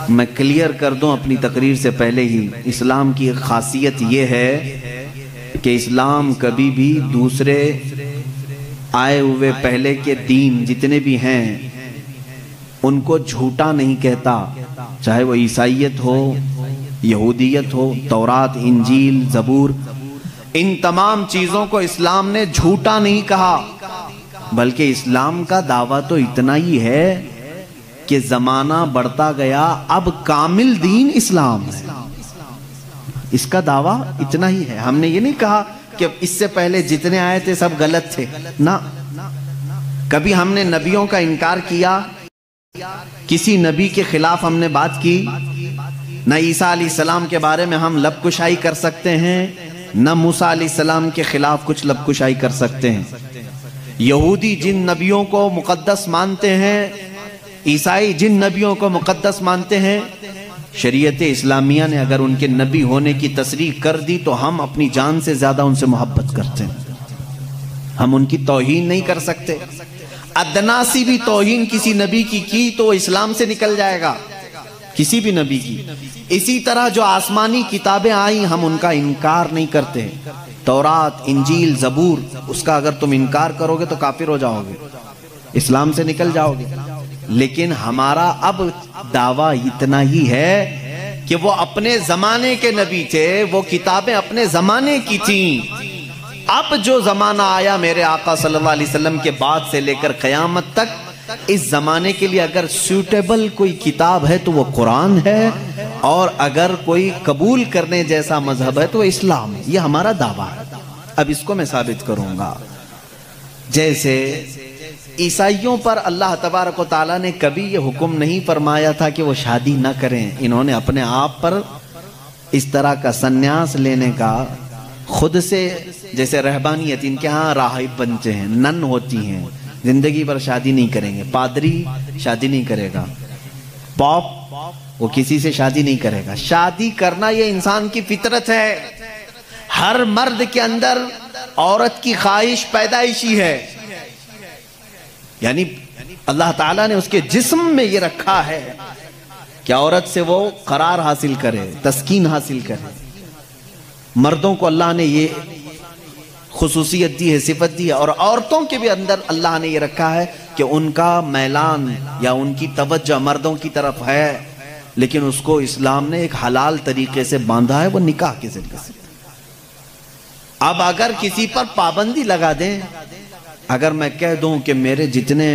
میں کلیئر کر دوں اپنی تقریر سے پہلے ہی، اسلام کی ایک خاصیت یہ ہے کہ اسلام کبھی بھی دوسرے آئے ہوئے پہلے کے دین جتنے بھی ہیں ان کو جھوٹا نہیں کہتا، چاہے وہ عیسائیت ہو، یہودیت ہو، تورات، انجیل، زبور، ان تمام چیزوں کو اسلام نے جھوٹا نہیں کہا، بلکہ اسلام کا دعویٰ تو اتنا ہی ہے کہ زمانہ بڑھتا گیا، اب کامل دین اسلام ہے، اس کا دعویٰ اتنا ہی ہے۔ ہم نے یہ نہیں کہا کہ اس سے پہلے جتنے آئے تھے سب غلط تھے، نہ، کبھی ہم نے نبیوں کا انکار کیا، کسی نبی کے خلاف ہم نے بات کی، نہ عیسیٰ علیہ السلام کے بارے میں ہم لب کشائی کر سکتے ہیں، نہ موسیٰ علیہ السلام کے خلاف کچھ لب کشائی کر سکتے ہیں۔ یہودی جن نبیوں کو مقدس مانتے ہیں، عیسائی جن نبیوں کو مقدس مانتے ہیں، شریعت اسلامیہ نے اگر ان کے نبی ہونے کی تصریح کر دی تو ہم اپنی جان سے زیادہ ان سے محبت کرتے ہیں، ہم ان کی توہین نہیں کر سکتے۔ ادنا سی بھی توہین کسی نبی کی تو وہ اسلام سے نکل جائے گا، کسی بھی نبی کی۔ اسی طرح جو آسمانی کتابیں آئیں ہم ان کا انکار نہیں کرتے، تورات، انجیل، زبور، اس کا اگر تم انکار کرو گے تو کافر ہو جاؤ گے، اسلام سے نکل جاؤ گے۔ لیکن ہمارا اب دعویٰ اتنا ہی ہے کہ وہ اپنے زمانے کے نبی تھے، وہ کتابیں اپنے زمانے کی تھیں۔ اب جو زمانہ آیا میرے آقا صلی اللہ علیہ وسلم کے بعد سے لے کر قیامت تک، اس زمانے کے لیے اگر سوٹیبل کوئی کتاب ہے تو وہ قرآن ہے، اور اگر کوئی قبول کرنے جیسا مذہب ہے تو وہ اسلام ہے۔ یہ ہمارا دعویٰ ہے۔ اب اس کو میں ثابت کروں گا۔ جیسے عیسائیوں پر اللہ تبارک و تعالیٰ نے کبھی یہ حکم نہیں فرمایا تھا کہ وہ شادی نہ کریں، انہوں نے اپنے آپ پر اس طرح کا سنیاس لینے کا خود سے، جیسے رہبانیت، ان کے ہاں راہب بنتے ہیں، نن ہوتی ہیں، زندگی پر شادی نہیں کریں گے، پادری شادی نہیں کرے گا، پاپ وہ کسی سے شادی نہیں کرے گا۔ شادی کرنا یہ انسان کی فطرت ہے، ہر مرد کے اندر عورت کی خواہش پیدائشی ہے، یعنی اللہ تعالیٰ نے اس کے جسم میں یہ رکھا ہے کہ عورت سے وہ قرار حاصل کرے، تسکین حاصل کرے۔ مردوں کو اللہ نے یہ خصوصیت دی ہے، صفت دی ہے، اور عورتوں کے بھی اندر اللہ نے یہ رکھا ہے کہ ان کا میلان یا ان کی توجہ مردوں کی طرف ہے، لیکن اس کو اسلام نے ایک حلال طریقے سے باندھا ہے، وہ نکاح کے ذریعے سے۔ اب اگر کسی پر پابندی لگا دیں، اگر میں کہہ دوں کہ میرے جتنے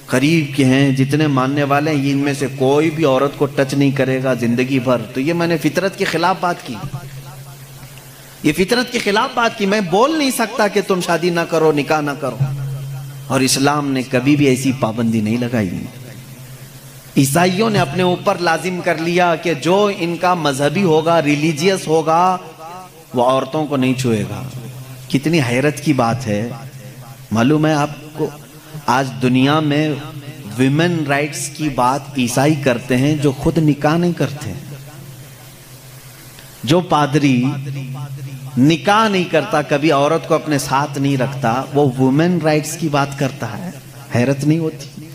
قریب کے ہیں، جتنے ماننے والے ہیں، ان میں سے کوئی بھی عورت کو ٹچ نہیں کرے گا زندگی بھر، تو یہ میں نے فطرت کے خلاف بات کی، یہ فطرت کے خلاف بات کی۔ میں بول نہیں سکتا کہ تم شادی نہ کرو، نکاح نہ کرو، اور اسلام نے کبھی بھی ایسی پابندی نہیں لگائی۔ عیسائیوں نے اپنے اوپر لازم کر لیا کہ جو ان کا مذہبی ہوگا، ریلیجیس ہوگا، وہ عورتوں کو نہیں چھوئے گا۔ کتنی حیرت کی بات ہے۔ معلوم ہے آپ کو، آج دنیا میں ویمن رائٹس کی بات عیسائی کرتے ہیں جو خود نکاح نہیں کرتے۔ جو پادری نکاح نہیں کرتا، کبھی عورت کو اپنے ساتھ نہیں رکھتا، وہ ویمن رائٹس کی بات کرتا ہے، حیرت نہیں ہوتی؟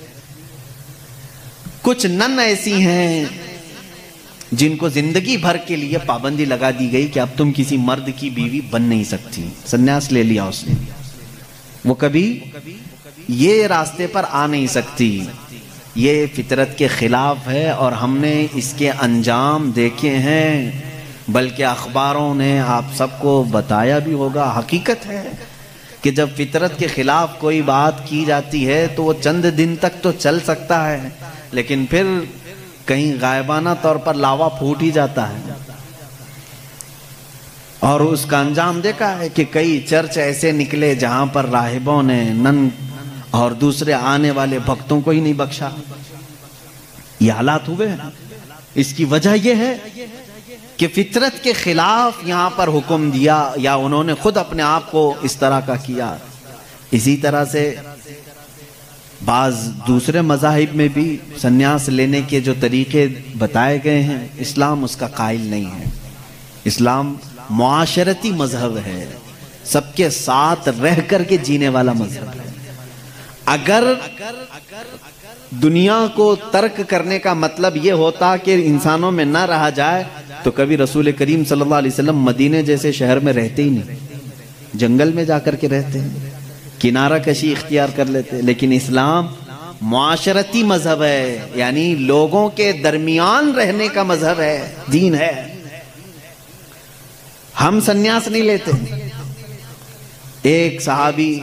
کچھ نن ایسی ہیں جن کو زندگی بھر کے لیے پابندی لگا دی گئی کہ اب تم کسی مرد کی بیوی بن نہیں سکتی، سنیاس لے لیا اس نے، وہ کبھی یہ راستے پر آ نہیں سکتی۔ یہ فطرت کے خلاف ہے، اور ہم نے اس کے انجام دیکھے ہیں، بلکہ اخباروں نے آپ سب کو بتایا بھی ہوگا۔ حقیقت ہے کہ جب فطرت کے خلاف کوئی بات کی جاتی ہے تو وہ چند دن تک تو چل سکتا ہے، لیکن پھر کہیں غائبانہ طور پر لاوا پھوٹ ہی جاتا ہے۔ اور اس کا انجام دیکھا ہے کہ کئی چرچ ایسے نکلے جہاں پر راہبوں نے نن اور دوسرے آنے والے بھکتوں کو ہی نہیں بخشا۔ یہ حالات ہوئے ہیں۔ اس کی وجہ یہ ہے کہ فطرت کے خلاف یہاں پر حکم دیا، یا انہوں نے خود اپنے آپ کو اس طرح کا کیا۔ اسی طرح سے بعض دوسرے مذاہب میں بھی سنیاس لینے کے جو طریقے بتائے گئے ہیں، اسلام اس کا قائل نہیں ہے۔ اسلام معاشرتی مذہب ہے، سب کے ساتھ رہ کر کے جینے والا مذہب ہے۔ اگر دنیا کو ترک کرنے کا مطلب یہ ہوتا کہ انسانوں میں نہ رہا جائے تو کبھی رسول کریم صلی اللہ علیہ وسلم مدینے جیسے شہر میں رہتے ہی نہیں، جنگل میں جا کر کے رہتے ہیں، کنارہ کشی اختیار کر لیتے. لیکن اسلام معاشرتی مذہب ہے، یعنی لوگوں کے درمیان رہنے کا مذہب ہے، دین ہے. ہم سنیاس نہیں لیتے. ایک صحابی،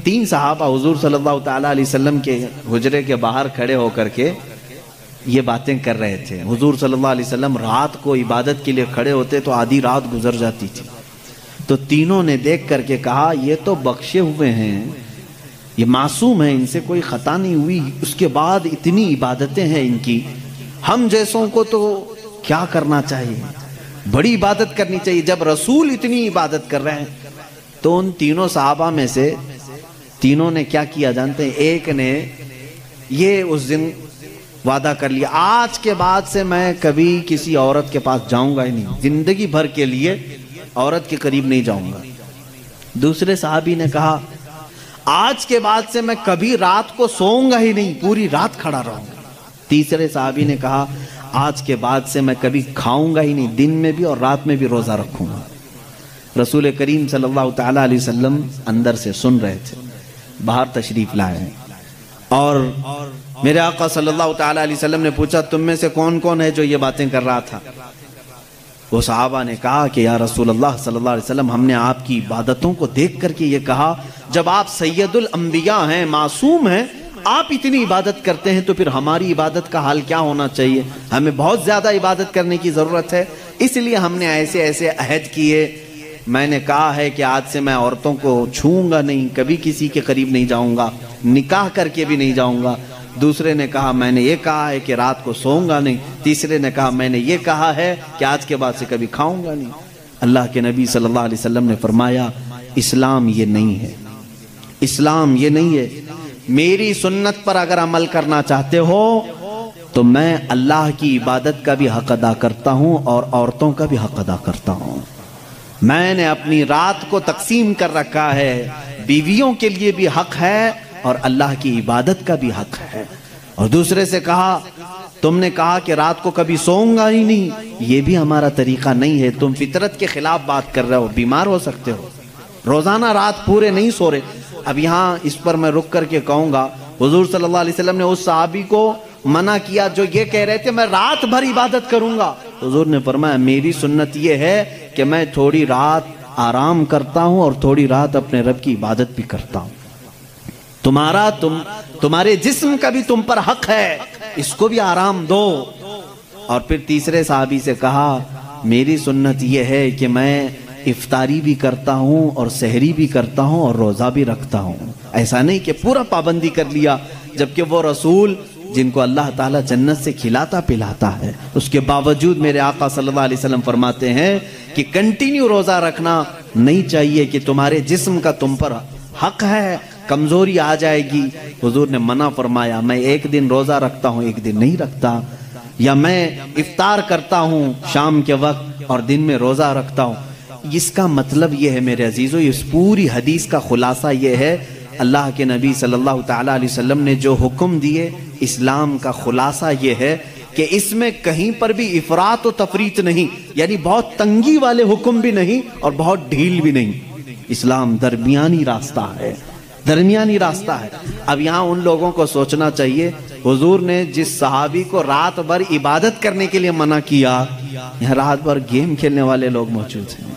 3 صحابہ حضور صلی اللہ تعالیٰ علیہ وسلم کے حجرے کے باہر کھڑے ہو کر کے یہ باتیں کر رہے تھے. حضور صلی اللہ علیہ وسلم رات کو عبادت کے لیے کھڑے ہوتے تو آدھی رات گزر جاتی تھی. تو تینوں نے دیکھ کر کے کہا یہ تو بخشے ہوئے ہیں، یہ معصوم ہیں، ان سے کوئی خطا نہیں ہوئی، اس کے بعد اتنی عبادتیں ہیں ان کی، ہم جیسوں کو تو کیا کرنا چاہیے، بڑی عبادت کرنی چاہیے جب رسول اتنی عبادت کر رہے ہیں. تو ان تینوں صحابہ میں سے تینوں نے کیا کیا جانتے ہیں؟ ایک نے یہ اس دن وعدہ کر لیا آج کے بعد سے میں کبھی کسی عورت کے پاس جاؤں گا ہی نہیں، زندگی بھر کے لیے عورت کے قریب نہیں جاؤں گا. دوسرے صحابی نے کہا آج کے بعد سے میں کبھی رات کو سوؤں گا ہی نہیں، پوری رات کھڑا رہوں گا. تیسرے صحابی نے کہا آج کے بعد سے میں کبھی کھاؤں گا ہی نہیں، دن میں بھی اور رات میں بھی روزہ رکھوں گا. رسول کریم صلی اللہ تعالیٰ علیہ وسلم اندر سے سن رہے تھے، باہر تشریف لائے ہیں، اور میرے آقا صلی اللہ تعالیٰ علیہ وسلم نے پوچھا تم میں سے کون کون ہے جو یہ باتیں کر رہا تھا؟ وہ صحابہ نے کہا کہ یا رسول اللہ صلی اللہ علیہ وسلم ہم نے آپ کی عبادتوں کو دیکھ کر کے یہ کہا جب آپ سید الانبیاء ہیں، معصوم ہیں، آپ اتنی عبادت کرتے ہیں تو پھر ہماری عبادت کا حال کیا ہونا چاہیے؟ ہمیں بہت زیادہ عبادت کرنے کی ضرورت ہے، اس لیے ہم نے ایسے ایسے عہد کیے. میں نے کہا ہے کہ آج سے میں عورتوں کو چھوؤں گا نہیں، کبھی کسی کے قریب نہیں جاؤں گا، نکاح کر کے بھی نہیں جاؤں گا. دوسرے نے کہا میں نے یہ کہا ہے کہ رات کو سوؤں گا نہیں. تیسرے نے کہا میں نے یہ کہا ہے کہ آج کے بعد سے کبھی کھاؤں گا نہیں. اللہ کے نبی صلی اللہ علیہ وسلم نے فرمایا اسلام یہ نہیں ہے، اسلام یہ نہیں ہے. میری سنت پر اگر عمل کرنا چاہتے ہو تو میں اللہ کی عبادت کا بھی حق ادا کرتا ہوں اور عورتوں کا بھی حق ادا کرتا ہوں. میں نے اپنی رات کو تقسیم کر رکھا ہے، بیویوں کے لیے بھی حق ہے اور اللہ کی عبادت کا بھی حق ہے. اور دوسرے سے کہا تم نے کہا کہ رات کو کبھی سوؤں گا ہی نہیں، یہ بھی ہمارا طریقہ نہیں ہے، تم فطرت کے خلاف بات کر رہے ہو، بیمار ہو سکتے ہو، روزانہ رات پورے نہیں سو رہے. اب یہاں اس پر میں رک کر کے کہوں گا حضور صلی اللہ علیہ وسلم نے اس صحابی کو منع کیا جو یہ کہہ رہے تھے میں رات بھر عبادت کروں گا. حضور نے فرمایا میری سنت یہ ہے کہ میں تھوڑی رات آرام کرتا ہوں اور تھوڑی رات اپنے رب کی عبادت بھی کرتا ہوں. تمہارے جسم کا بھی تم پر حق ہے، اس کو بھی آرام دو. اور پھر تیسرے صحابی سے کہا میری سنت یہ ہے کہ میں افطاری بھی کرتا ہوں اور سحری بھی کرتا ہوں اور روزہ بھی رکھتا ہوں. ایسا نہیں کہ پورا پابندی کر لیا، جبکہ وہ رسول جن کو اللہ تعالیٰ جنت سے کھلاتا پلاتا ہے، اس کے باوجود میرے آقا صلی اللہ علیہ وسلم فرماتے ہیں کہ کنٹینیو روزہ رکھنا نہیں چاہیے، کہ تمہارے جسم کا تم پر حق ہے، کمزوری آ جائے گی. حضور نے منع فرمایا میں ایک دن روزہ رکھتا ہوں ایک دن نہیں رکھتا، یا میں افطار کرتا ہوں شام کے وقت اور دن میں روزہ رکھتا ہوں. اس کا مطلب یہ ہے میرے عزیزو، اس پوری حدیث کا خلاصہ یہ ہے اللہ کے نبی صلی اللہ تعالیٰ علیہ وسلم نے جو حکم دیے، اسلام کا خلاصہ یہ ہے کہ اس میں کہیں پر بھی افراط و تفریط نہیں، یعنی بہت تنگی والے حکم بھی نہیں اور بہت ڈھیل بھی نہیں. اسلام درمیانی راستہ ہے، درمیانی راستہ ہے. اب یہاں ان لوگوں کو سوچنا چاہیے حضور نے جس صحابی کو رات بھر عبادت کرنے کے لیے منع کیا، یہاں رات بھر گیم کھیلنے والے لوگ موجود ہیں،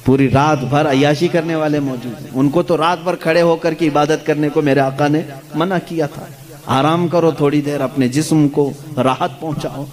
پوری رات بھر عیاشی کرنے والے موجود ہیں. ان کو تو رات بھر کھڑے ہو کر کے عبادت کرنے کو میرے آقا نے منع کیا تھا. آرام کرو تھوڑی دیر، اپنے جسم کو راحت پہنچاؤ.